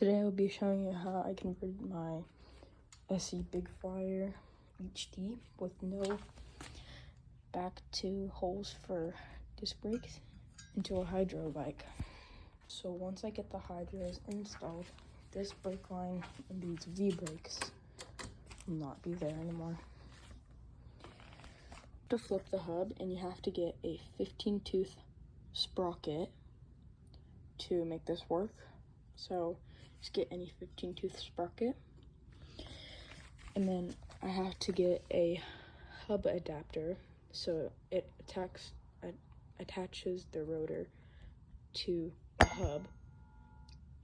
Today I will be showing you how I converted my SE Big Flyer HD with no back two holes for disc brakes into a hydro bike. So once I get the hydros installed, this brake line and these V-brakes will not be there anymore. To flip the hub, and you have to get a 15-tooth sprocket to make this work. So just get any 15-tooth sprocket, and then I have to get a hub adapter so it attaches the rotor to the hub,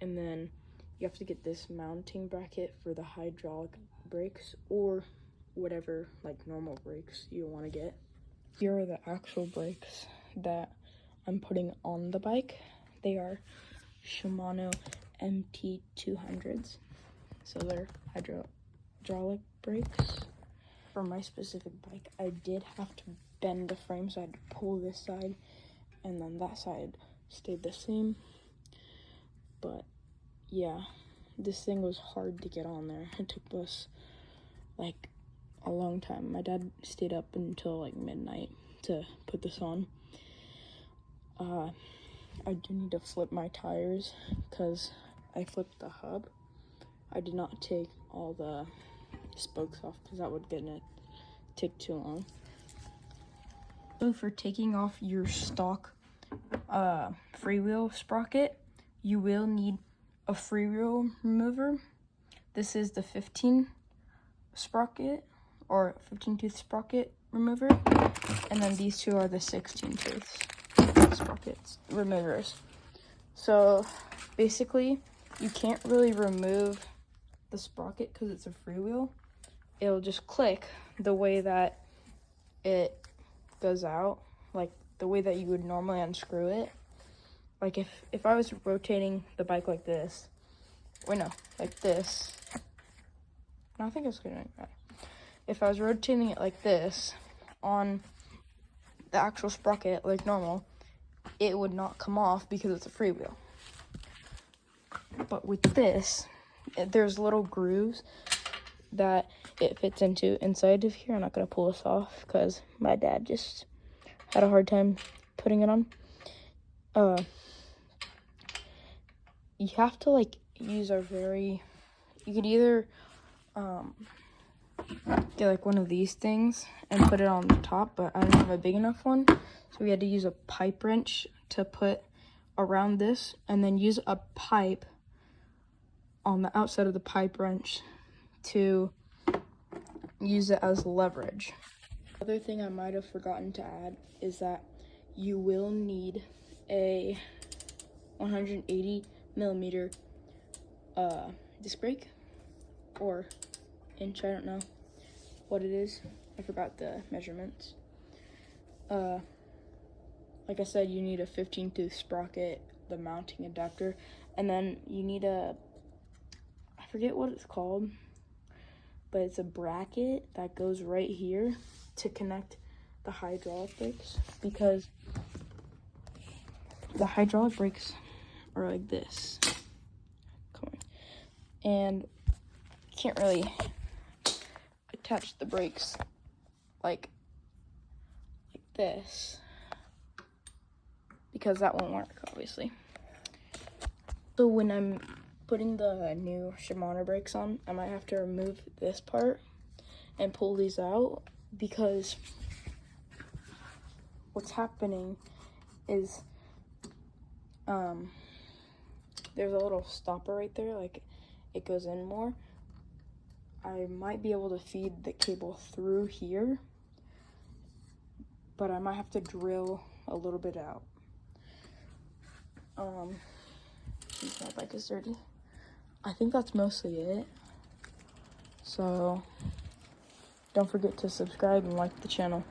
and then you have to get this mounting bracket for the hydraulic brakes or whatever like normal brakes you want to get. Here are the actual brakes that I'm putting on the bike. They are Shimano MT200s, so they're hydraulic brakes. For my specific bike, I did have to bend the frame, so I had to pull this side, and then that side stayed the same. But yeah, this thing was hard to get on there. It took us like a long time. My dad stayed up until like midnight to put this on. I do need to flip my tires because I flipped the hub. I did not take all the spokes off because that would take too long. So for taking off your stock freewheel sprocket, you will need a freewheel remover. This is the 15 sprocket or 15-tooth sprocket remover, and then these two are the 16-tooth sprockets removers. So basically, you can't really remove the sprocket because it's a freewheel. It'll just click the way that it goes out, like the way that you would normally unscrew it. Like if I was rotating the bike like this, like this. No, I think it's gonna right. If I was rotating it like this on the actual sprocket like normal, it would not come off because it's a freewheel. But with this, there's little grooves that it fits into inside of here. I'm not gonna pull this off because my dad just had a hard time putting it on. You have to like use you could either get like one of these things and put it on the top, but I don't have a big enough one, so we had to use a pipe wrench to put around this, and then use a pipe on the outside of the pipe wrench to use it as leverage. Other thing I might have forgotten to add is that you will need a 180 millimeter disc brake or inch, I don't know what it is, I forgot the measurements. Like I said, you need a 15-tooth sprocket, the mounting adapter, and then you need I forget what it's called, but it's a bracket that goes right here to connect the hydraulic brakes, because the hydraulic brakes are like this. And you can't really attach the brakes like this, because that won't work, obviously. So when I'm putting the new Shimano brakes on, I might have to remove this part and pull these out, because what's happening is there's a little stopper right there, like it goes in more. I might be able to feed the cable through here, but I might have to drill a little bit out. Since my bike is dirty. I think that's mostly it. So don't forget to subscribe and like the channel.